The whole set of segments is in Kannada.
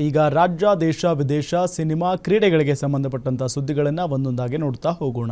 ಈಗ ರಾಜ್ಯ, ದೇಶ, ವಿದೇಶ, ಸಿನಿಮಾ, ಕ್ರೀಡೆಗಳಿಗೆ ಸಂಬಂಧಪಟ್ಟಂತ ಸುದ್ದಿಗಳನ್ನು ಒಂದೊಂದಾಗಿ ನೋಡ್ತಾ ಹೋಗೋಣ.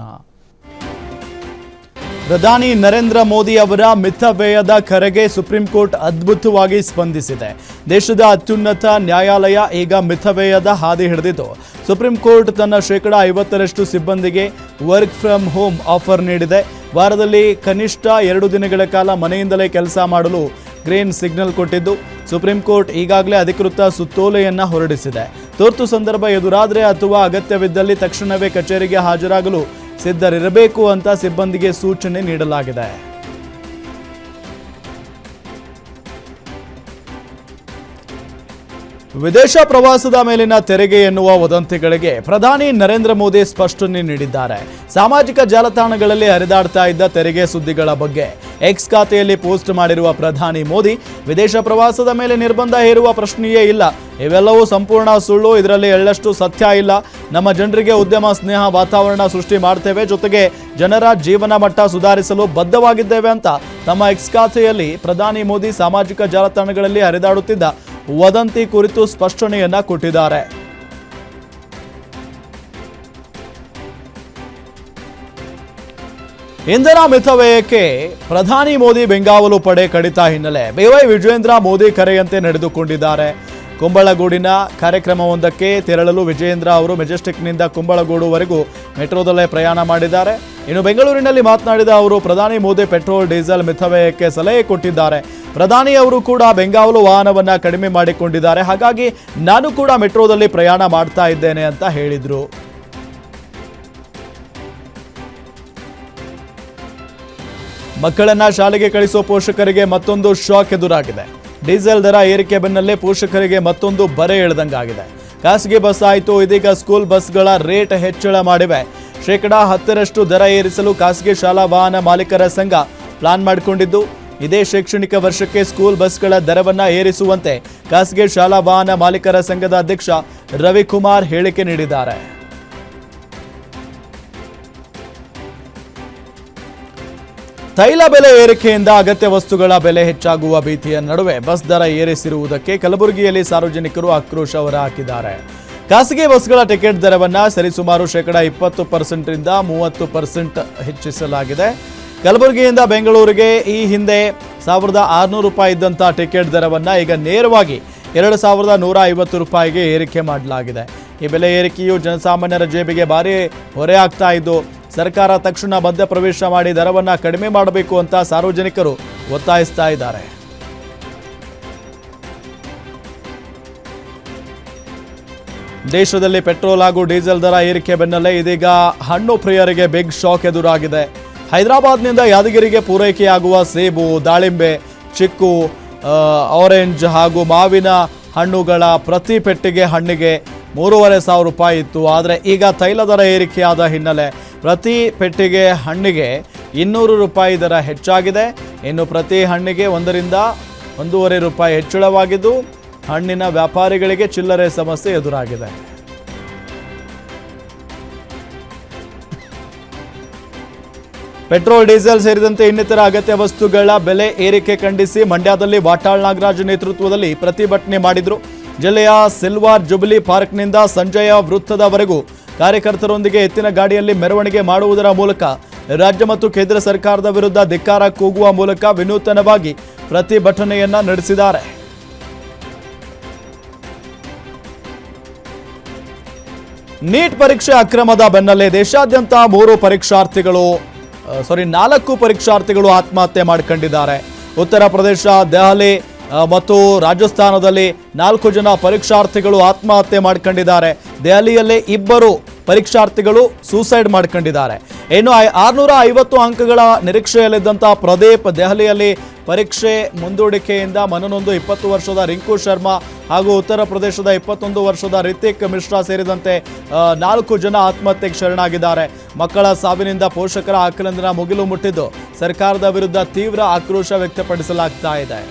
ಪ್ರಧಾನಿ ನರೇಂದ್ರ ಮೋದಿ ಅವರ ಮಿತವ್ಯಯದ ಕರೆಗೆ ಸುಪ್ರೀಂ ಕೋರ್ಟ್ ಅದ್ಭುತವಾಗಿ ಸ್ಪಂದಿಸಿದೆ. ದೇಶದ ಅತ್ಯುನ್ನತ ನ್ಯಾಯಾಲಯ ಈಗ ಮಿತವ್ಯಯದ ಹಾದಿ ಹಿಡಿದಿದ್ದು, ಸುಪ್ರೀಂ ಕೋರ್ಟ್ ತನ್ನ ಶೇಕಡ 50ರಷ್ಟು ಸಿಬ್ಬಂದಿಗೆ ವರ್ಕ್ ಫ್ರಮ್ ಹೋಮ್ ಆಫರ್ ನೀಡಿದೆ. ವಾರದಲ್ಲಿ ಕನಿಷ್ಠ 2 ದಿನಗಳ ಕಾಲ ಮನೆಯಿಂದಲೇ ಕೆಲಸ ಮಾಡಲು ಗ್ರೀನ್ ಸಿಗ್ನಲ್ ಕೊಟ್ಟಿದ್ದು, ಸುಪ್ರೀಂ ಕೋರ್ಟ್ ಈಗಾಗಲೇ ಅಧಿಕೃತ ಸುತ್ತೋಲೆಯನ್ನ ಹೊರಡಿಸಿದೆ. ತುರ್ತು ಸಂದರ್ಭ ಎದುರಾದರೆ ಅಥವಾ ಅಗತ್ಯವಿದ್ದಲ್ಲಿ ತಕ್ಷಣವೇ ಕಚೇರಿಗೆ ಹಾಜರಾಗಲು ಸಿದ್ಧರಿರಬೇಕು ಅಂತ ಸಿಬ್ಬಂದಿಗೆ ಸೂಚನೆ ನೀಡಲಾಗಿದೆ. ವಿದೇಶ ಪ್ರವಾಸದ ಮೇಲಿನ ತೆರಿಗೆ ಎನ್ನುವ ವದಂತಿಗಳಿಗೆ ಪ್ರಧಾನಿ ನರೇಂದ್ರ ಮೋದಿ ಸ್ಪಷ್ಟನೆ ನೀಡಿದ್ದಾರೆ. ಸಾಮಾಜಿಕ ಜಾಲತಾಣಗಳಲ್ಲಿ ಹರಿದಾಡ್ತಾ ಇದ್ದ ತೆರಿಗೆ ಸುದ್ದಿಗಳ ಬಗ್ಗೆ ಎಕ್ಸ್ ಖಾತೆಯಲ್ಲಿ ಪೋಸ್ಟ್ ಮಾಡಿರುವ ಪ್ರಧಾನಿ ಮೋದಿ, ವಿದೇಶ ಪ್ರವಾಸದ ಮೇಲೆ ನಿರ್ಬಂಧ ಹೇರುವ ಪ್ರಶ್ನೆಯೇ ಇಲ್ಲ. ಇವೆಲ್ಲವೂ ಸಂಪೂರ್ಣ ಸುಳ್ಳು. ಇದರಲ್ಲಿ ಎಳ್ಳಷ್ಟು ಸತ್ಯ ಇಲ್ಲ. ನಮ್ಮ ಜನರಿಗೆ ಉದ್ಯಮ ಸ್ನೇಹ ವಾತಾವರಣ ಸೃಷ್ಟಿ ಮಾಡ್ತೇವೆ, ಜೊತೆಗೆ ಜನರ ಜೀವನ ಮಟ್ಟ ಸುಧಾರಿಸಲು ಬದ್ಧವಾಗಿದ್ದೇವೆ ಅಂತ ತಮ್ಮ ಎಕ್ಸ್ ಖಾತೆಯಲ್ಲಿ ಪ್ರಧಾನಿ ಮೋದಿ ಸಾಮಾಜಿಕ ಜಾಲತಾಣಗಳಲ್ಲಿ ಹರಿದಾಡುತ್ತಿದ್ದ ವದಂತಿ ಕುರಿತು ಸ್ಪಷ್ಟನೆಯನ್ನ ಕೊಟ್ಟಿದ್ದಾರೆ. ಇಂಧನ ಮಿತವ್ಯಯಕ್ಕೆ ಪ್ರಧಾನಿ ಮೋದಿ ಬೆಂಗಾವಲು ಪಡೆ ಕಡಿತ ಹಿನ್ನೆಲೆ BY ವಿಜಯೇಂದ್ರ ಮೋದಿ ಕರೆಯಂತೆ ನಡೆದುಕೊಂಡಿದ್ದಾರೆ. ಕುಂಬಳಗೂಡಿನ ಕಾರ್ಯಕ್ರಮವೊಂದಕ್ಕೆ ತೆರಳಲು ವಿಜಯೇಂದ್ರ ಅವರು ಮೆಜೆಸ್ಟಿಕ್ನಿಂದ ಕುಂಬಳಗೂಡುವರೆಗೂ ಮೆಟ್ರೋದಲ್ಲೇ ಪ್ರಯಾಣ ಮಾಡಿದ್ದಾರೆ. ಇನ್ನು ಬೆಂಗಳೂರಿನಲ್ಲಿ ಮಾತನಾಡಿದ ಅವರು, ಪ್ರಧಾನಿ ಮೋದಿ ಪೆಟ್ರೋಲ್ ಡೀಸೆಲ್ ಮಿತವ್ಯಯಕ್ಕೆ ಸಲಹೆ ಕೊಟ್ಟಿದ್ದಾರೆ. ಪ್ರಧಾನಿ ಅವರು ಕೂಡ ಬೆಂಗಾವಲು ವಾಹನವನ್ನ ಕಡಿಮೆ ಮಾಡಿಕೊಂಡಿದ್ದಾರೆ. ಹಾಗಾಗಿ ನಾನು ಕೂಡ ಮೆಟ್ರೋದಲ್ಲಿ ಪ್ರಯಾಣ ಮಾಡ್ತಾ ಇದ್ದೇನೆ ಅಂತ ಹೇಳಿದ್ರು. ಮಕ್ಕಳನ್ನ ಶಾಲೆಗೆ ಕಳಿಸುವ ಪೋಷಕರಿಗೆ ಮತ್ತೊಂದು ಶಾಕ್ ಎದುರಾಗಿದೆ. ಡೀಸೆಲ್ ದರ ಏರಿಕೆ ಬೆನ್ನಲ್ಲೇ ಪೋಷಕರಿಗೆ ಮತ್ತೊಂದು ಬರೆ ಎಳೆದಂಗಾಗಿದೆ. ಖಾಸಗಿ ಬಸ್ ಆಯಿತು, ಇದೀಗ ಸ್ಕೂಲ್ ಬಸ್ಗಳ ರೇಟ್ ಹೆಚ್ಚಳ ಮಾಡಿವೆ. ಶೇಕಡ 10ರಷ್ಟು ದರ ಏರಿಸಲು ಖಾಸಗಿ ಶಾಲಾ ವಾಹನ ಮಾಲೀಕರ ಸಂಘ ಪ್ಲಾನ್ ಮಾಡಿಕೊಂಡಿದ್ದು, ಇದೇ ಶೈಕ್ಷಣಿಕ ವರ್ಷಕ್ಕೆ ಸ್ಕೂಲ್ ಬಸ್ಗಳ ದರವನ್ನ ಏರಿಸುವಂತೆ ಖಾಸಗಿ ಶಾಲಾ ವಾಹನ ಮಾಲೀಕರ ಸಂಘದ ಅಧ್ಯಕ್ಷ ರವಿಕುಮಾರ್ ಹೇಳಿಕೆ ನೀಡಿದ್ದಾರೆ. ತೈಲ ಬೆಲೆ ಏರಿಕೆಯಿಂದ ಅಗತ್ಯ ವಸ್ತುಗಳ ಬೆಲೆ ಹೆಚ್ಚಾಗುವ ಭೀತಿಯ ನಡುವೆ ಬಸ್ ದರ ಏರಿಸಿರುವುದಕ್ಕೆ ಕಲಬುರಗಿಯಲ್ಲಿ ಸಾರ್ವಜನಿಕರು ಆಕ್ರೋಶ ಹೊರಹಾಕಿದ್ದಾರೆ. ಖಾಸಗಿ ಬಸ್ಗಳ ಟಿಕೆಟ್ ದರವನ್ನ ಸರಿಸುಮಾರು ಶೇಕಡ 20% ರಿಂದ 30% ಹೆಚ್ಚಿಸಲಾಗಿದೆ. ಕಲಬುರಗಿಯಿಂದ ಬೆಂಗಳೂರಿಗೆ ಈ ಹಿಂದೆ 1600 ರೂಪಾಯಿ ಇದ್ದಂಥ ಟಿಕೆಟ್ ದರವನ್ನ ಈಗ ನೇರವಾಗಿ 2150 ರೂಪಾಯಿಗೆ ಏರಿಕೆ ಮಾಡಲಾಗಿದೆ. ಈ ಬೆಲೆ ಏರಿಕೆಯು ಜನಸಾಮಾನ್ಯರ ಜೇಬಿಗೆ ಭಾರಿ ಹೊರೆ ಆಗ್ತಾ ಇದ್ದು, ಸರ್ಕಾರ ತಕ್ಷಣ ಮಧ್ಯಪ್ರವೇಶ ಮಾಡಿ ದರವನ್ನ ಕಡಿಮೆ ಮಾಡಬೇಕು ಅಂತ ಸಾರ್ವಜನಿಕರು ಒತ್ತಾಯಿಸ್ತಾ ಇದ್ದಾರೆ. ದೇಶದಲ್ಲಿ ಪೆಟ್ರೋಲ್ ಹಾಗೂ ಡೀಸೆಲ್ ದರ ಏರಿಕೆ ಬೆನ್ನಲ್ಲೇ ಇದೀಗ ಹಣ್ಣು ಪ್ರಿಯರಿಗೆ ಬಿಗ್ ಶಾಕ್ ಎದುರಾಗಿದೆ. ಹೈದರಾಬಾದ್ನಿಂದ ಯಾದಗಿರಿಗೆ ಪೂರೈಕೆಯಾಗುವ ಸೇಬು, ದಾಳಿಂಬೆ, ಚಿಕ್ಕು, ಆರೆಂಜ್ ಹಾಗೂ ಮಾವಿನ ಹಣ್ಣುಗಳ ಪ್ರತಿ ಪೆಟ್ಟಿಗೆ ಹಣ್ಣಿಗೆ 3500 ರೂಪಾಯಿ ಇತ್ತು. ಆದರೆ ಈಗ ತೈಲ ದರ ಏರಿಕೆಯಾದ ಹಿನ್ನೆಲೆ ಪ್ರತಿ ಪೆಟ್ಟಿಗೆ ಹಣ್ಣಿಗೆ 200 ರೂಪಾಯಿ ದರ ಹೆಚ್ಚಾಗಿದೆ. ಇನ್ನು ಪ್ರತಿ ಹಣ್ಣಿಗೆ 1 ರಿಂದ 1.5 ರೂಪಾಯಿ ಹೆಚ್ಚಳವಾಗಿದ್ದು, ಹಣ್ಣಿನ ವ್ಯಾಪಾರಿಗಳಿಗೆ ಚಿಲ್ಲರೆ ಸಮಸ್ಯೆ ಎದುರಾಗಿದೆ. ಪೆಟ್ರೋಲ್, ಡೀಸೆಲ್ ಸೇರಿದಂತೆ ಇನ್ನಿತರ ಅಗತ್ಯ ವಸ್ತುಗಳ ಬೆಲೆ ಏರಿಕೆ ಖಂಡಿಸಿ ಮಂಡ್ಯದಲ್ಲಿ ವಾಟಾಳ್ ನಾಗರಾಜ್ ನೇತೃತ್ವದಲ್ಲಿ ಪ್ರತಿಭಟನೆ ಮಾಡಿದ್ರು. ಜಿಲ್ಲೆಯ ಸಿಲ್ವಾರ್ ಜುಬಿಲಿ ಪಾರ್ಕ್ನಿಂದ ಸಂಜಯ ವೃತ್ತದವರೆಗೂ ಕಾರ್ಯಕರ್ತರೊಂದಿಗೆ ಎತ್ತಿನ ಗಾಡಿಯಲ್ಲಿ ಮೆರವಣಿಗೆ ಮಾಡುವುದರ ಮೂಲಕ ರಾಜ್ಯ ಮತ್ತು ಕೇಂದ್ರ ಸರ್ಕಾರದ ವಿರುದ್ಧ ಧಿಕ್ಕಾರ ಕೂಗುವ ಮೂಲಕ ವಿನೂತನವಾಗಿ ಪ್ರತಿಭಟನೆಯನ್ನ ನಡೆಸಿದ್ದಾರೆ. ನೀಟ್ ಪರೀಕ್ಷೆ ಅಕ್ರಮದ ಬೆನ್ನಲ್ಲೇ ದೇಶಾದ್ಯಂತ 4 ಪರೀಕ್ಷಾರ್ಥಿಗಳು ಆತ್ಮಹತ್ಯೆ ಮಾಡಿಕೊಂಡಿದ್ದಾರೆ. ಉತ್ತರ ಪ್ರದೇಶ, ದೆಹಲಿ ಮತ್ತು ರಾಜಸ್ಥಾನದಲ್ಲಿ 4 ಜನ ಪರೀಕ್ಷಾರ್ಥಿಗಳು ಆತ್ಮಹತ್ಯೆ ಮಾಡಿಕೊಂಡಿದ್ದಾರೆ. ದೆಹಲಿಯಲ್ಲೇ 2 ಪರೀಕ್ಷಾರ್ಥಿಗಳು ಸೂಸೈಡ್ ಮಾಡಿಕೊಂಡಿದ್ದಾರೆ. ಇನ್ನು 650 ಅಂಕಗಳ ನಿರೀಕ್ಷೆಯಲ್ಲಿದ್ದಂಥ ಪ್ರದೀಪ್ ದೆಹಲಿಯಲ್ಲಿ ಪರೀಕ್ಷೆ ಮುಂದೂಡಿಕೆಯಿಂದ ಮನನೊಂದು 20 ವರ್ಷದ ರಿಂಕು ಶರ್ಮಾ ಹಾಗೂ ಉತ್ತರ ಪ್ರದೇಶದ 21 ವರ್ಷದ ರಿತಿಕ್ ಮಿಶ್ರಾ ಸೇರಿದಂತೆ 4 ಜನ ಆತ್ಮಹತ್ಯೆಗೆ ಶರಣಾಗಿದ್ದಾರೆ. ಮಕ್ಕಳ ಸಾವಿನಿಂದ ಪೋಷಕರ ಆಕ್ರಂದನ ಮುಗಿಲು ಮುಟ್ಟಿದ್ದು ಸರ್ಕಾರದ ವಿರುದ್ಧ ತೀವ್ರ ಆಕ್ರೋಶ ವ್ಯಕ್ತಪಡಿಸಲಾಗ್ತಾ ಇದೆ.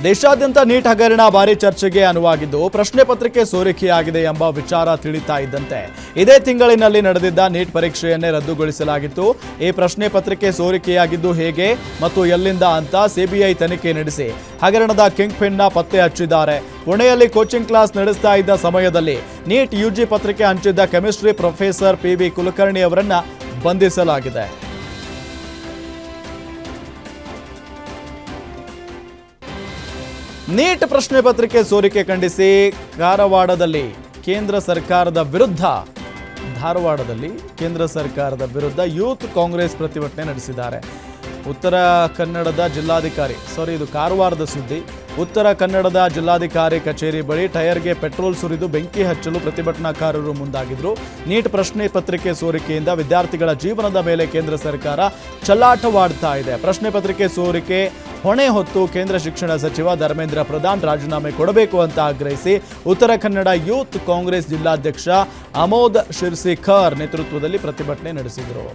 ದೇಶಾದ್ಯಂತ ನೀಟ್ ಹಗರಣ ಭಾರಿ ಚರ್ಚೆಗೆ ಅನುವಾಗಿದ್ದು ಪ್ರಶ್ನೆ ಪತ್ರಿಕೆ ಸೋರಿಕೆಯಾಗಿದೆ ಎಂಬ ವಿಚಾರ ತಿಳಿತಾ ಇದ್ದಂತೆ ಇದೇ ತಿಂಗಳಿನಲ್ಲಿ ನಡೆದಿದ್ದ ನೀಟ್ ಪರೀಕ್ಷೆಯನ್ನೇ ರದ್ದುಗೊಳಿಸಲಾಗಿತ್ತು. ಈ ಪ್ರಶ್ನೆ ಪತ್ರಿಕೆ ಸೋರಿಕೆಯಾಗಿದ್ದು ಹೇಗೆ ಮತ್ತು ಎಲ್ಲಿಂದ ಅಂತ ಸಿಬಿಐ ತನಿಖೆ ನಡೆಸಿ ಹಗರಣದ ಕಿಂಗ್ ಪಿನ್ನ ಪತ್ತೆ ಹಚ್ಚಿದ್ದಾರೆ. ಪುಣೆಯಲ್ಲಿ ಕೋಚಿಂಗ್ ಕ್ಲಾಸ್ ನಡೆಸ್ತಾ ಇದ್ದ ಸಮಯದಲ್ಲಿ ನೀಟ್ ಯುಜಿ ಪತ್ರಿಕೆ ಹಂಚಿದ್ದ ಕೆಮಿಸ್ಟ್ರಿ ಪ್ರೊಫೆಸರ್ PV ಕುಲಕರ್ಣಿ ಅವರನ್ನ ಬಂಧಿಸಲಾಗಿದೆ. ನೀಟ್ ಪ್ರಶ್ನೆ ಪತ್ರಿಕೆ ಸೋರಿಕೆ ಖಂಡಿಸಿ ಧಾರವಾಡದಲ್ಲಿ ಕೇಂದ್ರ ಸರ್ಕಾರದ ವಿರುದ್ಧ ಯೂತ್ ಕಾಂಗ್ರೆಸ್ ಪ್ರತಿಭಟನೆ ನಡೆಸಿದ್ದಾರೆ. ಉತ್ತರ ಕನ್ನಡದ ಜಿಲ್ಲಾಧಿಕಾರಿ ಇದು ಕಾರವಾರದ ಸುದ್ದಿ. ಉತ್ತರ ಕನ್ನಡದ ಜಿಲ್ಲಾಧಿಕಾರಿ ಕಚೇರಿ ಬಳಿ ಟೈರ್ಗೆ ಪೆಟ್ರೋಲ್ ಸುರಿದು ಬೆಂಕಿ ಹಚ್ಚಲು ಪ್ರತಿಭಟನಾಕಾರರು ಮುಂದಾಗಿದ್ರು. ನೀಟ್ ಪ್ರಶ್ನೆ ಪತ್ರಿಕೆ ಸೋರಿಕೆಯಿಂದ ವಿದ್ಯಾರ್ಥಿಗಳ ಜೀವನದ ಮೇಲೆ ಕೇಂದ್ರ ಸರ್ಕಾರ ಚೆಲ್ಲಾಟವಾಡ್ತಾ ಇದೆ. ಪ್ರಶ್ನೆ ಪತ್ರಿಕೆ ಸೋರಿಕೆ ಹೊಣೆ ಹೊತ್ತು ಕೇಂದ್ರ ಶಿಕ್ಷಣ ಸಚಿವ ಧರ್ಮೇಂದ್ರ ಪ್ರಧಾನ್ ರಾಜೀನಾಮೆ ಕೊಡಬೇಕು ಅಂತ ಆಗ್ರಹಿಸಿ ಉತ್ತರ ಕನ್ನಡ ಯೂತ್ ಕಾಂಗ್ರೆಸ್ ಜಿಲ್ಲಾಧ್ಯಕ್ಷ ಅಮೋದ್ ಶಿರ್ಸಿಖರ್ ನೇತೃತ್ವದಲ್ಲಿ ಪ್ರತಿಭಟನೆ ನಡೆಸಿದರು.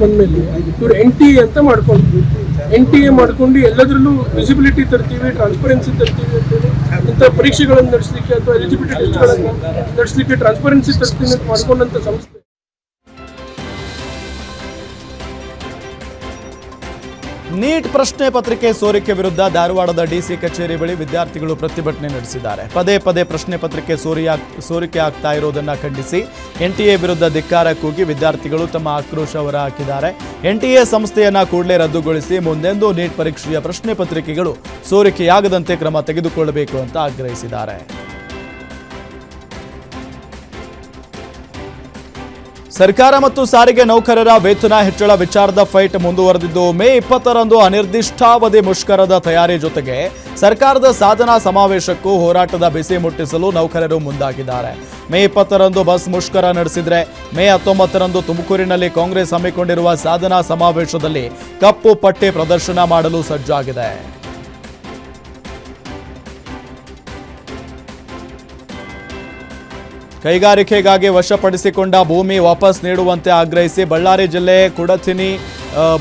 ಬಂದ್ಮೇಲೆ ಇವ್ರು NTA ಅಂತ ಮಾಡ್ಕೊಂಡ್ರು. NTA ಮಾಡ್ಕೊಂಡು ಎಲ್ಲದರಲ್ಲೂ ವಿಸಿಬಿಲಿಟಿ ತರ್ತೀವಿ, ಟ್ರಾನ್ಸ್ಪರೆನ್ಸಿ ತರ್ತೀವಿ ಅಂತೇಳಿ ಇಂಥ ಪರೀಕ್ಷೆಗಳನ್ನು ನಡೆಸಲಿಕ್ಕೆ ಅಥವಾ ಎಲಿಜಿಬಿಲಿಟಿ ಟೆಸ್ಟ್ಗಳನ್ನು ನಡೆಸಲಿಕ್ಕೆ ಟ್ರಾನ್ಸ್ಪರೆನ್ಸಿ ತರ್ತೀನಿ ಅಂತ ಮಾಡ್ಕೊಂಡಂತ ಸಂಸ್ಥೆ. ನೀಟ್ ಪ್ರಶ್ನೆ ಪತ್ರಿಕೆ ಸೋರಿಕೆ ವಿರುದ್ಧ ಧಾರವಾಡದ DC ಕಚೇರಿ ಬಳಿ ವಿದ್ಯಾರ್ಥಿಗಳು ಪ್ರತಿಭಟನೆ ನಡೆಸಿದ್ದಾರೆ. ಪದೇ ಪದೇ ಪ್ರಶ್ನೆ ಪತ್ರಿಕೆ ಸೋರಿಕೆ ಆಗ್ತಾ ಇರೋದನ್ನ ಖಂಡಿಸಿ NTA ವಿರುದ್ಧ ಧಿಕ್ಕಾರ ಕೂಗಿ ವಿದ್ಯಾರ್ಥಿಗಳು ತಮ್ಮ ಆಕ್ರೋಶ ಹೊರಹಾಕಿದ್ದಾರೆ. NTA ಸಂಸ್ಥೆಯನ್ನ ಕೂಡಲೇ ರದ್ದುಗೊಳಿಸಿ ಮುಂದೆಂದೂ ನೀಟ್ ಪರೀಕ್ಷೆಯ ಪ್ರಶ್ನೆ ಪತ್ರಿಕೆಗಳು ಸೋರಿಕೆಯಾಗದಂತೆ ಕ್ರಮ ತೆಗೆದುಕೊಳ್ಳಬೇಕು ಅಂತ ಆಗ್ರಹಿಸಿದ್ದಾರೆ. ಸರ್ಕಾರ ಮತ್ತು ಸಾರಿಗೆ ನೌಕರರ ವೇತನ ಹೆಚ್ಚಳ ವಿಚಾರದ ಫೈಟ್ ಮುಂದುವರೆದಿದ್ದು ಮೇ 20ರಂದು ಅನಿರ್ದಿಷ್ಟಾವಧಿ ಮುಷ್ಕರದ ತಯಾರಿ ಜೊತೆಗೆ ಸರ್ಕಾರದ ಸಾಧನಾ ಸಮಾವೇಶಕ್ಕೂ ಹೋರಾಟದ ಬಿಸಿ ಮುಟ್ಟಿಸಲು ನೌಕರರು ಮುಂದಾಗಿದ್ದಾರೆ. ಮೇ 20ರಂದು ಬಸ್ ಮುಷ್ಕರ ನಡೆಸಿದ್ರೆ ಮೇ 19ರಂದು ತುಮಕೂರಿನಲ್ಲಿ ಕಾಂಗ್ರೆಸ್ ಹಮ್ಮಿಕೊಂಡಿರುವ ಸಾಧನಾ ಸಮಾವೇಶದಲ್ಲಿ ಕಪ್ಪು ಪಟ್ಟೆ ಪ್ರದರ್ಶನ ಮಾಡಲು ಸಜ್ಜಾಗಿದೆ. ಕೈಗಾರಿಕೆಗಾಗಿ ವಶಪಡಿಸಿಕೊಂಡ ಭೂಮಿ ವಾಪಸ್ ನೀಡುವಂತೆ ಆಗ್ರಹಿಸಿ ಬಳ್ಳಾರಿ ಜಿಲ್ಲೆ ಕುಡತಿನಿ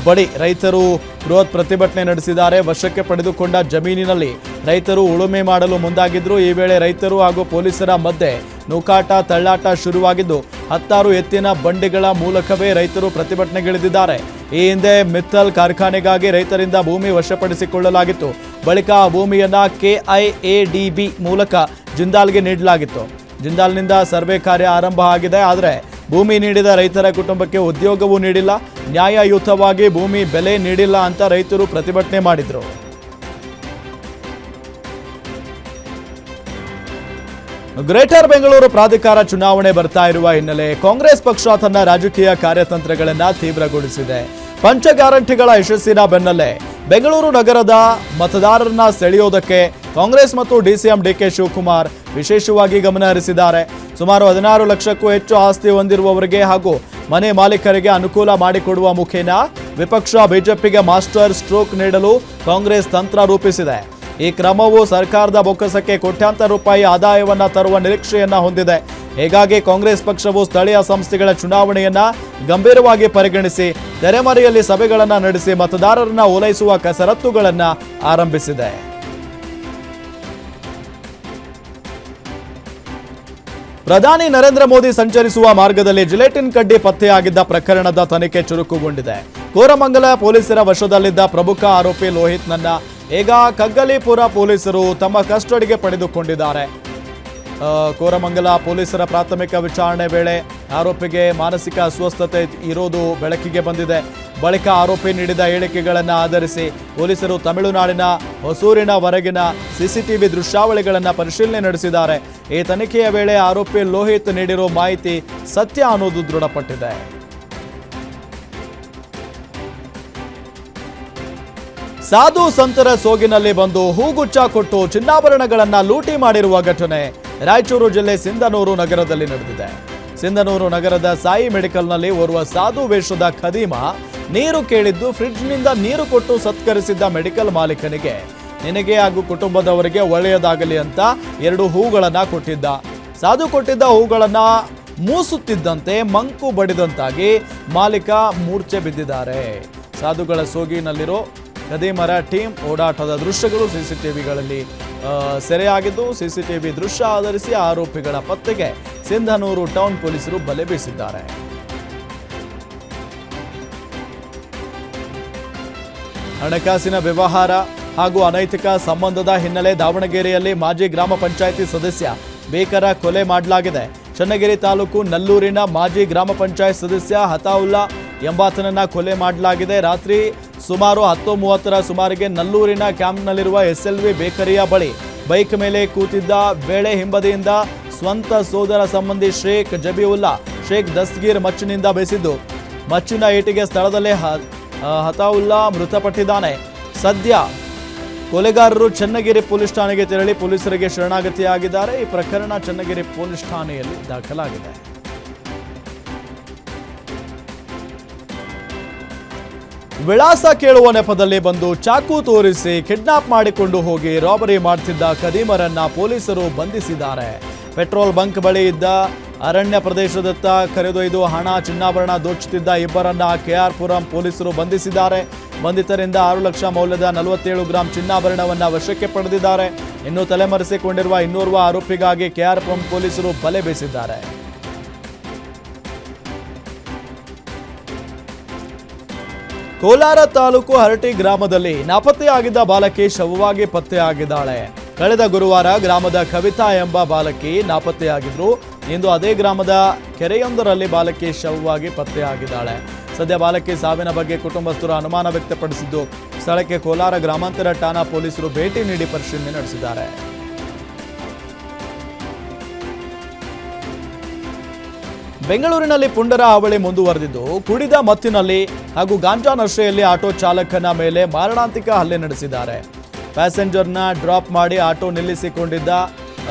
ಬಳಿ ರೈತರು ಬೃಹತ್ ಪ್ರತಿಭಟನೆ ನಡೆಸಿದ್ದಾರೆ. ವಶಕ್ಕೆ ಪಡೆದುಕೊಂಡ ಜಮೀನಿನಲ್ಲಿ ರೈತರು ಉಳುಮೆ ಮಾಡಲು ಮುಂದಾಗಿದ್ರು. ಈ ವೇಳೆ ರೈತರು ಹಾಗೂ ಪೊಲೀಸರ ಮಧ್ಯೆ ನೂಕಾಟ ತಳ್ಳಾಟ ಶುರುವಾಗಿದ್ದು 10 ಎತ್ತಿನ ಬಂಡಿಗಳ ಮೂಲಕವೇ ರೈತರು ಪ್ರತಿಭಟನೆಗಿಳಿದಿದ್ದಾರೆ. ಈ ಹಿಂದೆ ಮಿತ್ತಲ್ ಕಾರ್ಖಾನೆಗಾಗಿ ರೈತರಿಂದ ಭೂಮಿ ವಶಪಡಿಸಿಕೊಳ್ಳಲಾಗಿತ್ತು. ಬಳಿಕ ಆ ಭೂಮಿಯನ್ನ KIADB ಮೂಲಕ ಜಿಂದಾಲ್ಗೆ ನೀಡಲಾಗಿತ್ತು. ಜಿಂದಾಲ್ನಿಂದ ಸರ್ವೆ ಕಾರ್ಯ ಆರಂಭ ಆಗಿದೆ. ಆದರೆ ಭೂಮಿ ನೀಡಿದ ರೈತರ ಕುಟುಂಬಕ್ಕೆ ಉದ್ಯೋಗವೂ ನೀಡಿಲ್ಲ, ನ್ಯಾಯಯುತವಾಗಿ ಭೂಮಿ ಬೆಲೆ ನೀಡಿಲ್ಲ ಅಂತ ರೈತರು ಪ್ರತಿಭಟನೆ ಮಾಡಿದ್ರು. ಗ್ರೇಟರ್ ಬೆಂಗಳೂರು ಪ್ರಾಧಿಕಾರ ಚುನಾವಣೆ ಬರ್ತಾ ಇರುವ ಹಿನ್ನೆಲೆ ಕಾಂಗ್ರೆಸ್ ಪಕ್ಷ ತನ್ನ ರಾಜಕೀಯ ಕಾರ್ಯತಂತ್ರಗಳನ್ನು ತೀವ್ರಗೊಳಿಸಿದೆ. ಪಂಚ ಗ್ಯಾರಂಟಿಗಳ ಯಶಸ್ಸಿನ ಬೆನ್ನಲ್ಲೇ ಬೆಂಗಳೂರು ನಗರದ ಮತದಾರರನ್ನ ಸೆಳೆಯೋದಕ್ಕೆ ಕಾಂಗ್ರೆಸ್ ಮತ್ತು DCM DK ಶಿವಕುಮಾರ್ ವಿಶೇಷವಾಗಿ ಗಮನ ಹರಿಸಿದ್ದಾರೆ. ಸುಮಾರು 16 ಲಕ್ಷಕ್ಕೂ ಹೆಚ್ಚು ಆಸ್ತಿ ಹೊಂದಿರುವವರಿಗೆ ಹಾಗೂ ಮನೆ ಮಾಲೀಕರಿಗೆ ಅನುಕೂಲ ಮಾಡಿಕೊಡುವ ಮುಖೇನ ವಿಪಕ್ಷ ಬಿಜೆಪಿಗೆ ಮಾಸ್ಟರ್ ಸ್ಟ್ರೋಕ್ ನೀಡಲು ಕಾಂಗ್ರೆಸ್ ತಂತ್ರ ರೂಪಿಸಿದೆ. ಈ ಕ್ರಮವು ಸರ್ಕಾರದ ಬೊಕ್ಕಸಕ್ಕೆ ಕೋಟ್ಯಾಂತರ ರೂಪಾಯಿ ಆದಾಯವನ್ನ ತರುವ ನಿರೀಕ್ಷೆಯನ್ನ ಹೊಂದಿದೆ. ಹೀಗಾಗಿ ಕಾಂಗ್ರೆಸ್ ಪಕ್ಷವು ಸ್ಥಳೀಯ ಸಂಸ್ಥೆಗಳ ಚುನಾವಣೆಯನ್ನ ಗಂಭೀರವಾಗಿ ಪರಿಗಣಿಸಿ ತೆರೆಮರೆಯಲ್ಲಿ ಸಭೆಗಳನ್ನು ನಡೆಸಿ ಮತದಾರರನ್ನ ಓಲೈಸುವ ಕಸರತ್ತುಗಳನ್ನು ಆರಂಭಿಸಿದೆ. ಪ್ರಧಾನಿ ನರೇಂದ್ರ ಮೋದಿ ಸಂಚರಿಸುವ ಮಾರ್ಗದಲ್ಲಿ ಜಿಲೆಟಿನ್ ಕಡ್ಡಿ ಪತ್ತೆಯಾಗಿದ್ದ ಪ್ರಕರಣದ ತನಿಖೆ ಚುರುಕುಗೊಂಡಿದೆ. ಕೋರಮಂಗಲ ಪೊಲೀಸರ ವಶದಲ್ಲಿದ್ದ ಪ್ರಮುಖ ಆರೋಪಿ ಲೋಹಿತ್ನನ್ನ ಈಗ ಕಗ್ಗಲೀಪುರ ಪೊಲೀಸರು ತಮ್ಮ ಕಸ್ಟಡಿಗೆ ಪಡೆದುಕೊಂಡಿದ್ದಾರೆ. ಕೋರಮಂಗಲ ಪೊಲೀಸರ ಪ್ರಾಥಮಿಕ ವಿಚಾರಣೆ ವೇಳೆ ಆರೋಪಿಗೆ ಮಾನಸಿಕ ಅಸ್ವಸ್ಥತೆ ಇರೋದು ಬೆಳಕಿಗೆ ಬಂದಿದೆ. ಬಳಿಕ ಆರೋಪಿ ನೀಡಿದ ಹೇಳಿಕೆಗಳನ್ನು ಆಧರಿಸಿ ಪೊಲೀಸರು ತಮಿಳುನಾಡಿನ ಹೊಸೂರಿನವರೆಗಿನ CCTV ದೃಶ್ಯಾವಳಿಗಳನ್ನು ಪರಿಶೀಲನೆ ನಡೆಸಿದ್ದಾರೆ. ಈ ತನಿಖೆಯ ವೇಳೆ ಆರೋಪಿ ಲೋಹಿತ್ ನೀಡಿರೋ ಮಾಹಿತಿ ಸತ್ಯ ಅನ್ನೋದು ದೃಢಪಟ್ಟಿದೆ. ಸಾಧು ಸಂತರ ಸೋಗಿನಲ್ಲಿ ಬಂದು ಹೂಗುಚ್ಚ ಕೊಟ್ಟು ಚಿನ್ನಾಭರಣಗಳನ್ನು ಲೂಟಿ ಮಾಡಿರುವ ಘಟನೆ ರಾಯಚೂರು ಜಿಲ್ಲೆ ಸಿಂಧನೂರು ನಗರದಲ್ಲಿ ನಡೆದಿದೆ. ಸಿಂಧನೂರು ನಗರದ ಸಾಯಿ ಮೆಡಿಕಲ್ನಲ್ಲಿ ಓರ್ವ ಸಾಧು ವೇಷದ ಖದೀಮ ನೀರು ಕೇಳಿದ್ದು ಫ್ರಿಡ್ಜ್ನಿಂದ ನೀರು ಕೊಟ್ಟು ಸತ್ಕರಿಸಿದ್ದ ಮೆಡಿಕಲ್ ಮಾಲೀಕನಿಗೆ ನಿನಗೆ ಹಾಗೂ ಕುಟುಂಬದವರಿಗೆ ಒಳ್ಳೆಯದಾಗಲಿ ಅಂತ 2 ಹೂಗಳನ್ನ ಕೊಟ್ಟಿದ್ದ. ಸಾಧು ಕೊಟ್ಟಿದ್ದ ಹೂಗಳನ್ನ ಮೂಸುತ್ತಿದ್ದಂತೆ ಮಂಕು ಬಡಿದಂತಾಗಿ ಮಾಲೀಕ ಮೂರ್ಛೆ ಬಿದ್ದಿದ್ದಾರೆ. ಸಾಧುಗಳ ಸೋಗಿನಲ್ಲಿರೋ ಖದೀಮರ ಟೀಮ್ ಓಡಾಟದ ದೃಶ್ಯಗಳು ಸಿಸಿಟಿವಿಗಳಲ್ಲಿ ಸೆರೆಯಾಗಿದ್ದು, ಸಿಸಿಟಿವಿ ದೃಶ್ಯ ಆಧರಿಸಿ ಆರೋಪಿಗಳ ಪತ್ತೆಗೆ ಸಿಂಧನೂರು ಟೌನ್ ಪೊಲೀಸರು ಬಲೆ ಬೀಸಿದ್ದಾರೆ. ಹಣಕಾಸಿನ ವ್ಯವಹಾರ ಹಾಗೂ ಅನೈತಿಕ ಸಂಬಂಧದ ಹಿನ್ನೆಲೆ ದಾವಣಗೆರೆಯಲ್ಲಿ ಮಾಜಿ ಗ್ರಾಮ ಪಂಚಾಯಿತಿ ಸದಸ್ಯ ಬೇಕರ ಕೊಲೆ ಮಾಡಲಾಗಿದೆ. ಚನ್ನಗಿರಿ ತಾಲೂಕು ನಲ್ಲೂರಿನ ಮಾಜಿ ಗ್ರಾಮ ಪಂಚಾಯತ್ ಸದಸ್ಯ ಹತಾವುಲ್ಲಾ ಎಂಬಾತನನ್ನ ಕೊಲೆ ಮಾಡಲಾಗಿದೆ. ರಾತ್ರಿ ಸುಮಾರು 10:30 ಸುಮಾರಿಗೆ ನಲ್ಲೂರಿನ ಕ್ಯಾಂಪ್ನಲ್ಲಿರುವ SLV ಬೇಕರಿಯ ಬಳಿ ಬೈಕ್ ಮೇಲೆ ಕೂತಿದ್ದ ವೇಳೆ ಹಿಂಬದಿಯಿಂದ ಸ್ವಂತ ಸೋದರ ಸಂಬಂಧಿ ಶೇಖ್ ಜಬೀವುಲ್ಲಾ ಶೇಖ್ ದಸ್ತಗೀರ್ ಮಚ್ಚಿನಿಂದ ಬೆಸೆದು ಮಚ್ಚಿನ ಏಟಿಗೆ ಸ್ಥಳದಲ್ಲೇ ಹತಾವುಲ್ಲಾ ಮೃತಪಟ್ಟಿದ್ದಾನೆ. ಸದ್ಯ ಕೊಲೆಗಾರರು ಚನ್ನಗಿರಿ ಪೊಲೀಸ್ ಠಾಣೆಗೆ ತೆರಳಿ ಪೊಲೀಸರಿಗೆ ಶರಣಾಗತಿಯಾಗಿದ್ದಾರೆ. ಈ ಪ್ರಕರಣ ಚನ್ನಗಿರಿ ಪೊಲೀಸ್ ಠಾಣೆಯಲ್ಲಿ ದಾಖಲಾಗಿದೆ. ವಿಳಾಸ ಕೇಳುವ ನೆಪದಲ್ಲಿ ಬಂದು ಚಾಕು ತೋರಿಸಿ ಕಿಡ್ನಾಪ್ ಮಾಡಿಕೊಂಡು ಹೋಗಿ ರಾಬರಿ ಮಾಡ್ತಿದ್ದ ಖದೀಮರನ್ನ ಪೊಲೀಸರು ಬಂಧಿಸಿದ್ದಾರೆ. ಪೆಟ್ರೋಲ್ ಬಂಕ್ ಬಳಿ ಇದ್ದ ಅರಣ್ಯ ಪ್ರದೇಶದತ್ತ ಕರೆದೊಯ್ದು ಹಣ ಚಿನ್ನಾಭರಣ ದೋಚುತ್ತಿದ್ದ ಇಬ್ಬರನ್ನ KR ಪುರಂ ಪೊಲೀಸರು ಬಂಧಿಸಿದ್ದಾರೆ. ಬಂಧಿತರಿಂದ 6 ಲಕ್ಷ ಮೌಲ್ಯದ 47 ಗ್ರಾಂ ಚಿನ್ನಾಭರಣವನ್ನ ವಶಕ್ಕೆ ಪಡೆದಿದ್ದಾರೆ. ಇನ್ನು ತಲೆಮರೆಸಿಕೊಂಡಿರುವ ಇನ್ನೋರ್ವ ಆರೋಪಿಗಾಗಿ KR ಪುರಂ ಪೊಲೀಸರು ಬಲೆ ಬೀಸಿದ್ದಾರೆ. ಕೋಲಾರ ತಾಲೂಕು ಹರಟಿ ಗ್ರಾಮದಲ್ಲಿ ನಾಪತ್ತೆಯಾಗಿದ್ದ ಬಾಲಕಿ ಶವವಾಗಿ ಪತ್ತೆಯಾಗಿದ್ದಾಳೆ. ಕಳೆದ ಗುರುವಾರ ಗ್ರಾಮದ ಕವಿತಾ ಎಂಬ ಬಾಲಕಿ ನಾಪತ್ತೆಯಾಗಿದ್ರು. ಇಂದು ಅದೇ ಗ್ರಾಮದ ಕೆರೆಯೊಂದರಲ್ಲಿ ಬಾಲಕಿ ಶವವಾಗಿ ಪತ್ತೆಯಾಗಿದ್ದಾಳೆ. ಸದ್ಯ ಬಾಲಕಿ ಸಾವಿನ ಬಗ್ಗೆ ಕುಟುಂಬಸ್ಥರು ಅನುಮಾನ ವ್ಯಕ್ತಪಡಿಸಿದ್ದು, ಸ್ಥಳಕ್ಕೆ ಕೋಲಾರ ಗ್ರಾಮಾಂತರ ಠಾಣಾ ಪೊಲೀಸರು ಭೇಟಿ ನೀಡಿ ಪರಿಶೀಲನೆ ನಡೆಸಿದ್ದಾರೆ. ಬೆಂಗಳೂರಿನಲ್ಲಿ ಪುಂಡರ ಹಾವಳಿ ಮುಂದುವರೆದಿದ್ದು, ಕುಡಿದ ಮತ್ತಿನಲ್ಲಿ ಹಾಗೂ ಗಾಂಜಾ ನಶೆಯಲ್ಲಿ ಆಟೋ ಚಾಲಕನ ಮೇಲೆ ಮಾರಣಾಂತಿಕ ಹಲ್ಲೆ ನಡೆಸಿದ್ದಾರೆ. ಪ್ಯಾಸೆಂಜರ್ನ ಡ್ರಾಪ್ ಮಾಡಿ ಆಟೋ ನಿಲ್ಲಿಸಿಕೊಂಡಿದ್ದ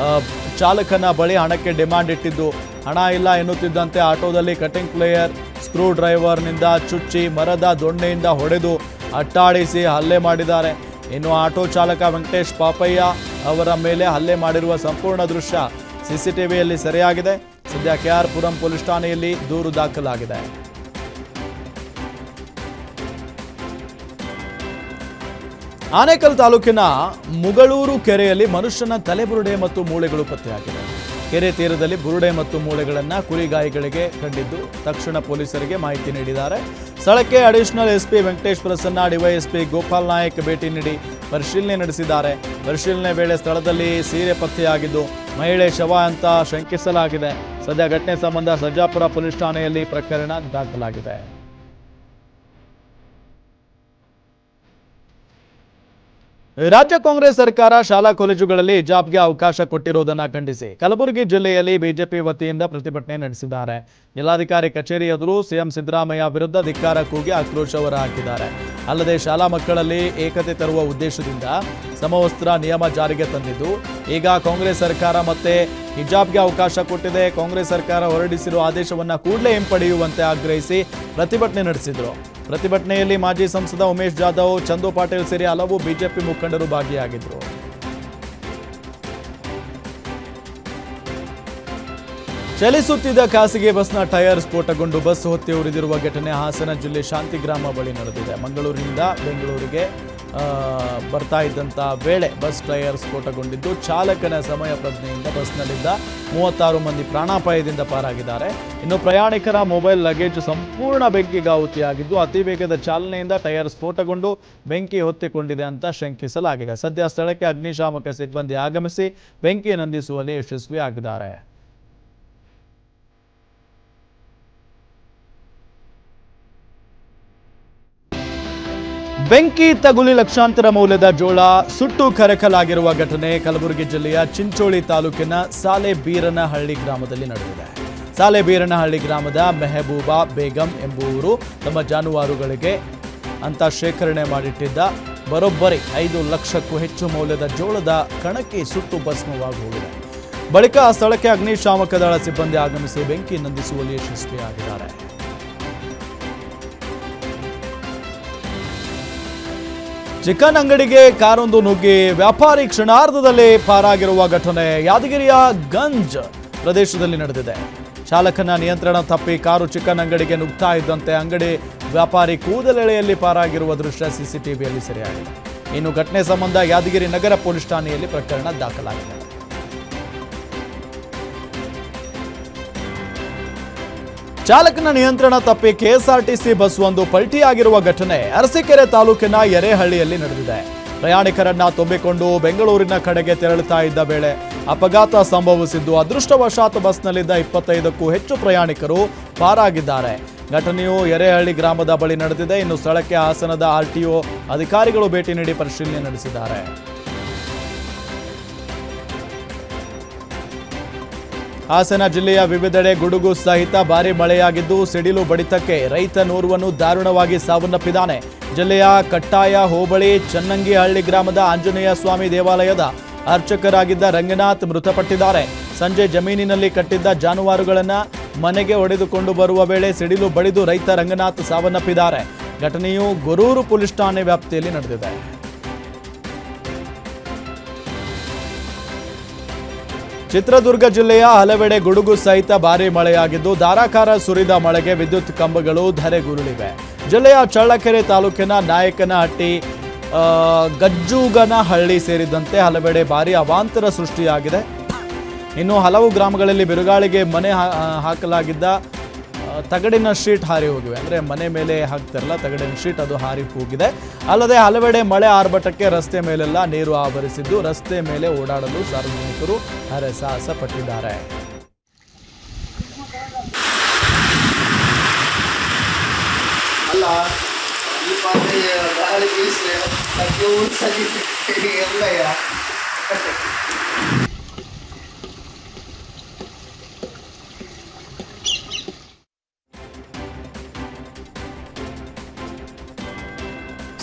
ಚಾಲಕನ ಬಳಿ ಹಣಕ್ಕೆ ಡಿಮಾಂಡ್ ಇಟ್ಟಿದ್ದು, ಹಣ ಇಲ್ಲ ಎನ್ನುತ್ತಿದ್ದಂತೆ ಆಟೋದಲ್ಲಿ ಕಟಿಂಗ್ ಪ್ಲೇಯರ್, ಸ್ಕ್ರೂ ಡ್ರೈವರ್ನಿಂದ ಚುಚ್ಚಿ ಮರದ ದೊಣ್ಣೆಯಿಂದ ಹೊಡೆದು ಅಟ್ಟಾಡಿಸಿ ಹಲ್ಲೆ ಮಾಡಿದ್ದಾರೆ. ಇನ್ನು ಆಟೋ ಚಾಲಕ ವೆಂಕಟೇಶ್ ಪಾಪಯ್ಯ ಅವರ ಮೇಲೆ ಹಲ್ಲೆ ಮಾಡಿರುವ ಸಂಪೂರ್ಣ ದೃಶ್ಯ ಸಿಸಿಟಿವಿಯಲ್ಲಿ ಸೆರೆಯಾಗಿದೆ. ಸದ್ಯ KR ಪುರಂ ಪೊಲೀಸ್ ಠಾಣೆಯಲ್ಲಿ ದೂರು ದಾಖಲಾಗಿದೆ. ಆನೇಕಲ್ ತಾಲೂಕಿನ ಮುಗಳೂರು ಕೆರೆಯಲ್ಲಿ ಮನುಷ್ಯನ ತಲೆಬುರುಡೆ ಮತ್ತು ಮೂಳೆಗಳು ಪತ್ತೆಯಾಗಿವೆ. ಕೆರೆ ತೀರದಲ್ಲಿ ಬುರುಡೆ ಮತ್ತು ಮೂಳೆಗಳನ್ನು ಕುರಿಗಾಯಿಗಳಿಗೆ ಕಂಡಿದ್ದು, ತಕ್ಷಣ ಪೊಲೀಸರಿಗೆ ಮಾಹಿತಿ ನೀಡಿದ್ದಾರೆ. ಸ್ಥಳಕ್ಕೆ additional SP Venkatesh Prasanna, DYSP Gopal Naik ಭೇಟಿ ನೀಡಿ ಪರಿಶೀಲನೆ ನಡೆಸಿದ್ದಾರೆ. ಪರಿಶೀಲನೆ ವೇಳೆ ಸ್ಥಳದಲ್ಲಿ ಸೀರೆ ಪತ್ತೆಯಾಗಿದ್ದು, ಮಹಿಳೆ ಶವ ಅಂತ ಶಂಕಿಸಲಾಗಿದೆ. ಸದ್ಯ ಘಟನೆ ಸಂಬಂಧ ಸರ್ಜಾಪುರ ಪೊಲೀಸ್ ಠಾಣೆಯಲ್ಲಿ ಪ್ರಕರಣ ದಾಖಲಾಗಿದೆ. ರಾಜ್ಯ ಕಾಂಗ್ರೆಸ್ ಸರ್ಕಾರ ಶಾಲಾ ಕಾಲೇಜುಗಳಲ್ಲಿ ಹಿಜಾಬ್ಗೆ ಅವಕಾಶ ಕೊಟ್ಟಿರುವುದನ್ನು ಖಂಡಿಸಿ ಕಲಬುರಗಿ ಜಿಲ್ಲೆಯಲ್ಲಿ ಬಿಜೆಪಿ ವತಿಯಿಂದ ಪ್ರತಿಭಟನೆ ನಡೆಸಿದ್ದಾರೆ. ಜಿಲ್ಲಾಧಿಕಾರಿ ಕಚೇರಿ ಎದುರು ಸಿಎಂ ಸಿದ್ದರಾಮಯ್ಯ ವಿರುದ್ಧ ಧಿಕ್ಕಾರ ಕೂಗಿ ಆಕ್ರೋಶ ಹೊರಹಾಕಿದ್ದಾರೆ. ಅಲ್ಲದೆ ಶಾಲಾ ಮಕ್ಕಳಲ್ಲಿ ಏಕತೆ ತರುವ ಉದ್ದೇಶದಿಂದ ಸಮವಸ್ತ್ರ ನಿಯಮ ಜಾರಿಗೆ ತಂದಿದ್ದು, ಈಗ ಕಾಂಗ್ರೆಸ್ ಸರ್ಕಾರ ಮತ್ತೆ ಹಿಜಾಬ್ಗೆ ಅವಕಾಶ ಕೊಟ್ಟಿದೆ. ಕಾಂಗ್ರೆಸ್ ಸರ್ಕಾರ ಹೊರಡಿಸಿರುವ ಆದೇಶವನ್ನು ಕೂಡಲೇ ಹಿಂಪಡೆಯುವಂತೆ ಆಗ್ರಹಿಸಿ ಪ್ರತಿಭಟನೆ ನಡೆಸಿದರು. ಪ್ರತಿಭಟನೆಯಲ್ಲಿ ಮಾಜಿ ಸಂಸದ ಉಮೇಶ್ ಜಾಧವ್, ಚಂದು ಪಾಟೀಲ್ ಸೇರಿ ಹಲವು ಬಿಜೆಪಿ ಮುಖಂಡರು ಭಾಗಿಯಾಗಿದ್ದರು. ಚಲಿಸುತ್ತಿದ್ದ ಖಾಸಗಿ ಬಸ್ನ ಟೈರ್ ಸ್ಫೋಟಗೊಂಡು ಬಸ್ ಹೊತ್ತಿ ಉರಿದಿರುವ ಘಟನೆ ಹಾಸನ ಜಿಲ್ಲೆ ಶಾಂತಿಗ್ರಾಮ ಬಳಿ ನಡೆದಿದೆ. ಮಂಗಳೂರಿನಿಂದ ಬೆಂಗಳೂರಿಗೆ ಬರ್ತಾ ಇದ್ದಂಥ ವೇಳೆ ಬಸ್ ಟೈರ್ ಸ್ಫೋಟಗೊಂಡಿದ್ದು, ಚಾಲಕನ ಸಮಯ ಪ್ರಜ್ಞೆಯಿಂದ ಬಸ್ನಲ್ಲಿದ್ದ 36 ಮಂದಿ ಪ್ರಾಣಾಪಾಯದಿಂದ ಪಾರಾಗಿದ್ದಾರೆ. ಇನ್ನು ಪ್ರಯಾಣಿಕರ ಮೊಬೈಲ್ ಲಗೇಜ್ ಸಂಪೂರ್ಣ ಬೆಂಕಿಗಾಹುತಿಯಾಗಿದ್ದು, ಅತಿ ವೇಗದ ಚಾಲನೆಯಿಂದ ಟೈರ್ ಸ್ಫೋಟಗೊಂಡು ಬೆಂಕಿ ಹೊತ್ತಿಕೊಂಡಿದೆ ಅಂತ ಶಂಕಿಸಲಾಗಿದೆ. ಸದ್ಯ ಸ್ಥಳಕ್ಕೆ ಅಗ್ನಿಶಾಮಕ ಸಿಬ್ಬಂದಿ ಆಗಮಿಸಿ ಬೆಂಕಿ ನಂದಿಸುವಲ್ಲಿ ಯಶಸ್ವಿಯಾಗಿದ್ದಾರೆ. ಬೆಂಕಿ ತಗುಲಿ ಲಕ್ಷಾಂತರ ಮೌಲ್ಯದ ಜೋಳ ಸುಟ್ಟು ಕರಕಲಾಗಿರುವ ಘಟನೆ ಕಲಬುರಗಿ ಜಿಲ್ಲೆಯ ಚಿಂಚೋಳಿ ತಾಲೂಕಿನ ಸಾಲೆಬೀರನಹಳ್ಳಿ ಗ್ರಾಮದಲ್ಲಿ ನಡೆದಿದೆ. ಸಾಲೆಬೀರನಹಳ್ಳಿ ಗ್ರಾಮದ ಮೆಹಬೂಬಾ ಬೇಗಂ ಎಂಬುವರು ತಮ್ಮ ಜಾನುವಾರುಗಳಿಗೆ ಅಂತ ಶೇಖರಣೆ ಮಾಡಿಟ್ಟಿದ್ದ ಬರೋಬ್ಬರಿ 5 ಲಕ್ಷಕ್ಕೂ ಹೆಚ್ಚು ಮೌಲ್ಯದ ಜೋಳದ ಕಣಕ್ಕೆ ಸುಟ್ಟು ಭಸ್ಮವಾಗಿ ಹೋಗಿದೆ. ಬಳಿಕ ಆ ಸ್ಥಳಕ್ಕೆ ಅಗ್ನಿಶಾಮಕ ದಳ ಸಿಬ್ಬಂದಿ ಆಗಮಿಸಿ ಬೆಂಕಿ ನಂದಿಸುವಲ್ಲಿ ಯಶಸ್ವಿಯಾಗಿದ್ದಾರೆ. ಚಿಕನ್ ಅಂಗಡಿಗೆ ಕಾರೊಂದು ನುಗ್ಗಿ ವ್ಯಾಪಾರಿ ಕ್ಷಣಾರ್ಧದಲ್ಲಿ ಪಾರಾಗಿರುವ ಘಟನೆ ಯಾದಗಿರಿಯ ಗಂಜ್ ಪ್ರದೇಶದಲ್ಲಿ ನಡೆದಿದೆ. ಚಾಲಕನ ನಿಯಂತ್ರಣ ತಪ್ಪಿ ಕಾರು ಚಿಕನ್ ಅಂಗಡಿಗೆ ನುಗ್ತಾ ಇದ್ದಂತೆ ಅಂಗಡಿ ವ್ಯಾಪಾರಿ ಕೂದಲೆಳೆಯಲ್ಲಿ ಪಾರಾಗಿರುವ ದೃಶ್ಯ ಸಿಸಿಟಿವಿಯಲ್ಲಿ ಸೆರೆಯಾಗಿದೆ. ಇನ್ನು ಘಟನೆ ಸಂಬಂಧ ಯಾದಗಿರಿ ನಗರ ಪೊಲೀಸ್ ಠಾಣೆಯಲ್ಲಿ ಪ್ರಕರಣ ದಾಖಲಾಗಿದೆ. ಚಾಲಕನ ನಿಯಂತ್ರಣ ತಪ್ಪಿ ಕೆಎಸ್ಆರ್ಟಿಸಿ ಬಸ್ ಒಂದು ಪಲ್ಟಿಯಾಗಿರುವ ಘಟನೆ ಅರಸೀಕೆರೆ ತಾಲೂಕಿನ ಯರೇಹಳ್ಳಿಯಲ್ಲಿ ನಡೆದಿದೆ. ಪ್ರಯಾಣಿಕರನ್ನ ತುಂಬಿಕೊಂಡು ಬೆಂಗಳೂರಿನ ಕಡೆಗೆ ತೆರಳುತ್ತಾ ಇದ್ದ ವೇಳೆ ಅಪಘಾತ ಸಂಭವಿಸಿದ್ದು, ಅದೃಷ್ಟವಶಾತ್ ಬಸ್ನಲ್ಲಿದ್ದ 25ಕ್ಕೂ ಹೆಚ್ಚು ಪ್ರಯಾಣಿಕರು ಪಾರಾಗಿದ್ದಾರೆ. ಘಟನೆಯು ಯರೇಹಳ್ಳಿ ಗ್ರಾಮದ ಬಳಿ ನಡೆದಿದೆ. ಇನ್ನು ಸ್ಥಳಕ್ಕೆ ಹಾಸನದ ಆರ್ಟಿಒ ಅಧಿಕಾರಿಗಳು ಭೇಟಿ ನೀಡಿ ಪರಿಶೀಲನೆ ನಡೆಸಿದ್ದಾರೆ. ಹಾಸನ ಜಿಲ್ಲೆಯ ವಿವಿಧೆಡೆ ಗುಡುಗು ಸಹಿತ ಭಾರೀ ಮಳೆಯಾಗಿದ್ದು, ಸಿಡಿಲು ಬಡಿತಕ್ಕೆ ರೈತನೋರ್ವನು ದಾರುಣವಾಗಿ ಸಾವನ್ನಪ್ಪಿದ್ದಾನೆ. ಜಿಲ್ಲೆಯ ಕಟ್ಟಾಯ ಹೋಬಳಿ ಚನ್ನಂಗಿಹಳ್ಳಿ ಗ್ರಾಮದ ಆಂಜನೇಯ ಸ್ವಾಮಿ ದೇವಾಲಯದ ಅರ್ಚಕರಾಗಿದ್ದ ರಂಗನಾಥ್ ಮೃತಪಟ್ಟಿದ್ದಾರೆ. ಸಂಜೆ ಜಮೀನಿನಲ್ಲಿ ಕಟ್ಟಿದ್ದ ಜಾನುವಾರುಗಳನ್ನು ಮನೆಗೆ ಹೊಡೆದುಕೊಂಡು ಬರುವ ವೇಳೆ ಸಿಡಿಲು ಬಡಿದು ರೈತ ರಂಗನಾಥ್ ಸಾವನ್ನಪ್ಪಿದ್ದಾರೆ. ಘಟನೆಯು ಗೊರೂರು ಪೊಲೀಸ್ ಠಾಣೆ ವ್ಯಾಪ್ತಿಯಲ್ಲಿ ನಡೆದಿದೆ. ಚಿತ್ರದುರ್ಗ ಜಿಲ್ಲೆಯ ಹಲವೆಡೆ ಗುಡುಗು ಸಹಿತ ಭಾರೀ ಮಳೆಯಾಗಿದ್ದು, ಧಾರಾಕಾರ ಸುರಿದ ಮಳೆಗೆ ವಿದ್ಯುತ್ ಕಂಬಗಳು ಧರೆಗುರುಳಿವೆ. ಜಿಲ್ಲೆಯ ಚಳ್ಳಕೆರೆ ತಾಲೂಕಿನ ನಾಯಕನಹಟ್ಟಿ, ಗಜ್ಜುಗನಹಳ್ಳಿ ಸೇರಿದಂತೆ ಹಲವೆಡೆ ಭಾರೀ ಅವಾಂತರ ಸೃಷ್ಟಿಯಾಗಿದೆ. ಇನ್ನು ಹಲವು ಗ್ರಾಮಗಳಲ್ಲಿ ಬಿರುಗಾಳಿಗೆ ಮನೆ ಹಾಕಲಾಗಿದ್ದ ತಗಡಿನ ಶೀಟ್ ಹಾರಿ ಹೋಗಿವೆ. ಅಂದರೆ ಮನೆ ಮೇಲೆ ಹಾಕ್ತಾರಲ್ಲ ತಗಡಿನ ಶೀಟ್, ಅದು ಹಾರಿ ಹೋಗಿದೆ. ಅಲ್ಲದೆ ಹಲವೆಡೆ ಮಳೆ ಆರ್ಭಟಕ್ಕೆ ರಸ್ತೆ ಮೇಲೆಲ್ಲ ನೀರು ಆವರಿಸಿದ್ದು, ರಸ್ತೆ ಮೇಲೆ ಓಡಾಡಲು ಸಾರ್ವಜನಿಕರು ಹರಸಾಹಸ ಪಟ್ಟಿದ್ದಾರೆ.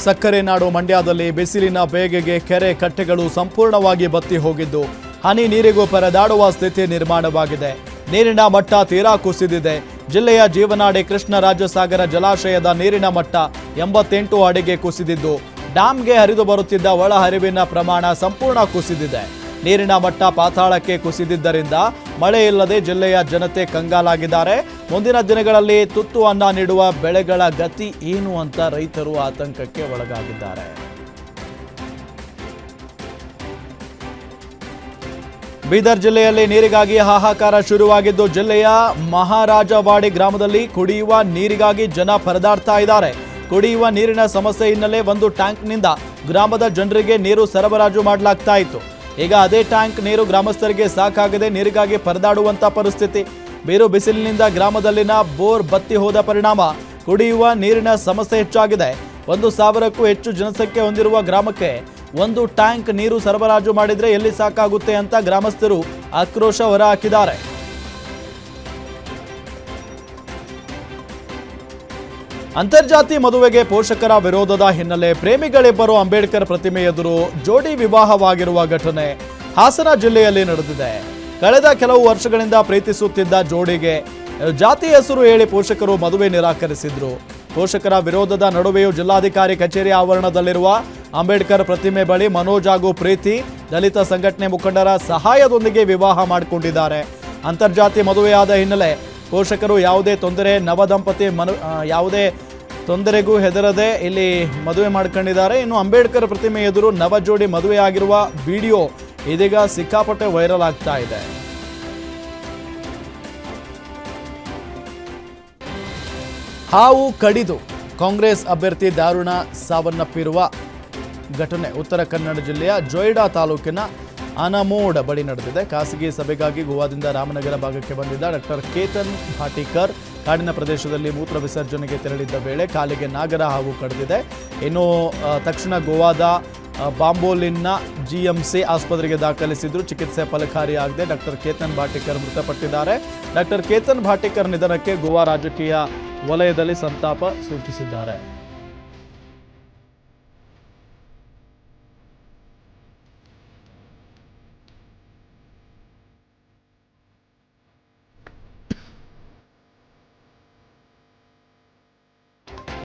ಸಕ್ಕರೆ ನಾಡು ಮಂಡ್ಯದಲ್ಲಿ ಬಿಸಿಲಿನ ಬೇಗೆಗೆ ಕೆರೆ ಕಟ್ಟೆಗಳು ಸಂಪೂರ್ಣವಾಗಿ ಬತ್ತಿ ಹೋಗಿದ್ದು, ಹನಿ ನೀರಿಗೂ ಪರದಾಡುವ ಸ್ಥಿತಿ ನಿರ್ಮಾಣವಾಗಿದೆ. ನೀರಿನ ಮಟ್ಟ ತೀರಾ ಕುಸಿದಿದೆ. ಜಿಲ್ಲೆಯ ಜೀವನಾಡಿ ಕೃಷ್ಣರಾಜಸಾಗರ ಜಲಾಶಯದ ನೀರಿನ ಮಟ್ಟ 88 ಅಡಿಗೆ ಕುಸಿದಿದ್ದು, ಡ್ಯಾಂಗೆ ಹರಿದು ಬರುತ್ತಿದ್ದ ಒಳಹರಿವಿನ ಪ್ರಮಾಣ ಸಂಪೂರ್ಣ ಕುಸಿದಿದೆ. ನೀರಿನ ಮಟ್ಟ ಪಾತಾಳಕ್ಕೆ ಕುಸಿದಿದ್ದರಿಂದ ಮಳೆ ಇಲ್ಲದೆ ಜಿಲ್ಲೆಯ ಜನತೆ ಕಂಗಾಲಾಗಿದ್ದಾರೆ. ಮುಂದಿನ ದಿನಗಳಲ್ಲಿ ತುತ್ತು ಅನ್ನ ನೀಡುವ ಬೆಳೆಗಳ ಗತಿ ಏನು ಅಂತ ರೈತರು ಆತಂಕಕ್ಕೆ ಒಳಗಾಗಿದ್ದಾರೆ. ಬೀದರ್ ಜಿಲ್ಲೆಯಲ್ಲಿ ನೀರಿಗಾಗಿ ಹಾಹಾಕಾರ ಶುರುವಾಗಿದ್ದು, ಜಿಲ್ಲೆಯ ಮಹಾರಾಜವಾಡಿ ಗ್ರಾಮದಲ್ಲಿ ಕುಡಿಯುವ ನೀರಿಗಾಗಿ ಜನ ಪರದಾಡ್ತಾ ಇದ್ದಾರೆ. ಕುಡಿಯುವ ನೀರಿನ ಸಮಸ್ಯೆ ಹಿನ್ನೆಲೆ ಒಂದು ಟ್ಯಾಂಕ್ನಿಂದ ಗ್ರಾಮದ ಜನರಿಗೆ ನೀರು ಸರಬರಾಜು ಮಾಡಲಾಗ್ತಾ ಇತ್ತು. ಈಗ ಅದೇ ಟ್ಯಾಂಕ್ ನೀರು ಗ್ರಾಮಸ್ಥರಿಗೆ ಸಾಕಾಗದೆ ನೀರಿಗಾಗಿ ಪರದಾಡುವಂತ ಪರಿಸ್ಥಿತಿ. ಬೇರು ಬಿಸಿಲಿನಿಂದ ಗ್ರಾಮದಲ್ಲಿನ ಬೋರ್ ಬತ್ತಿ ಹೋದ ಪರಿಣಾಮ ಕುಡಿಯುವ ನೀರಿನ ಸಮಸ್ಯೆ ಹೆಚ್ಚಾಗಿದೆ. 1,000ಕ್ಕೂ ಹೆಚ್ಚು ಜನಸಂಖ್ಯೆ ಹೊಂದಿರುವ ಗ್ರಾಮಕ್ಕೆ ಒಂದು ಟ್ಯಾಂಕ್ ನೀರು ಸರಬರಾಜು ಮಾಡಿದ್ರೆ ಎಲ್ಲಿ ಸಾಕಾಗುತ್ತೆ ಅಂತ ಗ್ರಾಮಸ್ಥರು ಆಕ್ರೋಶ ಹೊರಹಾಕಿದ್ದಾರೆ. ಅಂತರ್ಜಾತಿ ಮದುವೆಗೆ ಪೋಷಕರ ವಿರೋಧದ ಹಿನ್ನೆಲೆ ಪ್ರೇಮಿಗಳಿಬ್ಬರು ಅಂಬೇಡ್ಕರ್ ಪ್ರತಿಮೆ ಎದುರು ಜೋಡಿ ವಿವಾಹವಾಗಿರುವ ಘಟನೆ ಹಾಸನ ಜಿಲ್ಲೆಯಲ್ಲಿ ನಡೆದಿದೆ. ಕಳೆದ ಕೆಲವು ವರ್ಷಗಳಿಂದ ಪ್ರೀತಿಸುತ್ತಿದ್ದ ಜೋಡಿಗೆ ಜಾತಿ ಹೆಸರು ಹೇಳಿ ಪೋಷಕರು ಮದುವೆ ನಿರಾಕರಿಸಿದ್ರು. ಪೋಷಕರ ವಿರೋಧದ ನಡುವೆಯೂ ಜಿಲ್ಲಾಧಿಕಾರಿ ಕಚೇರಿ ಆವರಣದಲ್ಲಿರುವ ಅಂಬೇಡ್ಕರ್ ಪ್ರತಿಮೆ ಬಳಿ ಮನೋಜ್ ಹಾಗೂ ಪ್ರೀತಿ ದಲಿತ ಸಂಘಟನೆ ಮುಖಂಡರ ಸಹಾಯದೊಂದಿಗೆ ವಿವಾಹ ಮಾಡಿಕೊಂಡಿದ್ದಾರೆ. ಅಂತರ್ಜಾತಿ ಮದುವೆಯಾದ ಹಿನ್ನೆಲೆ ಪೋಷಕರು ಯಾವುದೇ ತೊಂದರೆ ನವದಂಪತಿ ಯಾವುದೇ ತೊಂದರೆಗೂ ಹೆದರದೆ ಇಲ್ಲಿ ಮದುವೆ ಮಾಡ್ಕೊಂಡಿದ್ದಾರೆ. ಇನ್ನು ಅಂಬೇಡ್ಕರ್ ಪ್ರತಿಮೆ ಎದುರು ನವ ಜೋಡಿ ಮದುವೆಯಾಗಿರುವ ವಿಡಿಯೋ ಇದೀಗ ಸಿಕ್ಕಾಪಟ್ಟೆ ವೈರಲ್ ಆಗ್ತಾ ಇದೆ. ಹಾವು ಕಡಿದು ಕಾಂಗ್ರೆಸ್ ಅಭ್ಯರ್ಥಿ ದಾರುಣ ಸಾವನ್ನಪ್ಪಿರುವ ಘಟನೆ ಉತ್ತರ ಕನ್ನಡ ಜಿಲ್ಲೆಯ ಜೊಯ್ಡಾ ತಾಲೂಕಿನ ಅನಮೋಡ್ ಬಳಿ ನಡೆದಿದೆ. ಖಾಸಗಿ ಸಭೆಗಾಗಿ ಗೋವಾದಿಂದ ರಾಮನಗರ ಭಾಗಕ್ಕೆ ಬಂದಿದ್ದ ಡಾಕ್ಟರ್ ಕೇತನ್ ಭಾಟಿಕರ್ ಕಾಡಿನ ಪ್ರದೇಶದಲ್ಲಿ ಮೂತ್ರ ವಿಸರ್ಜನೆಗೆ ತೆರಳಿದ್ದ ವೇಳೆ ಕಾಲಿಗೆ ನಾಗರ ಹಾವು ಕಡಿದಿದೆ. ಇನ್ನು ತಕ್ಷಣ ಗೋವಾದ ಬಾಂಬೋಲಿನ್ನ ಜಿಎಂಸಿ ಆಸ್ಪತ್ರೆಗೆ ದಾಖಲಿಸಿದ್ರು. ಚಿಕಿತ್ಸೆ ಫಲಕಾರಿಯಾಗದೆ ಡಾಕ್ಟರ್ ಕೇತನ್ ಭಾಟಿಕರ್ ಮೃತಪಟ್ಟಿದ್ದಾರೆ. ಡಾಕ್ಟರ್ ಕೇತನ್ ಭಾಟಿಕರ್ ನಿಧನಕ್ಕೆ ಗೋವಾ ರಾಜಕೀಯ ವಲಯದಲ್ಲಿ ಸಂತಾಪ ಸೂಚಿಸಿದ್ದಾರೆ.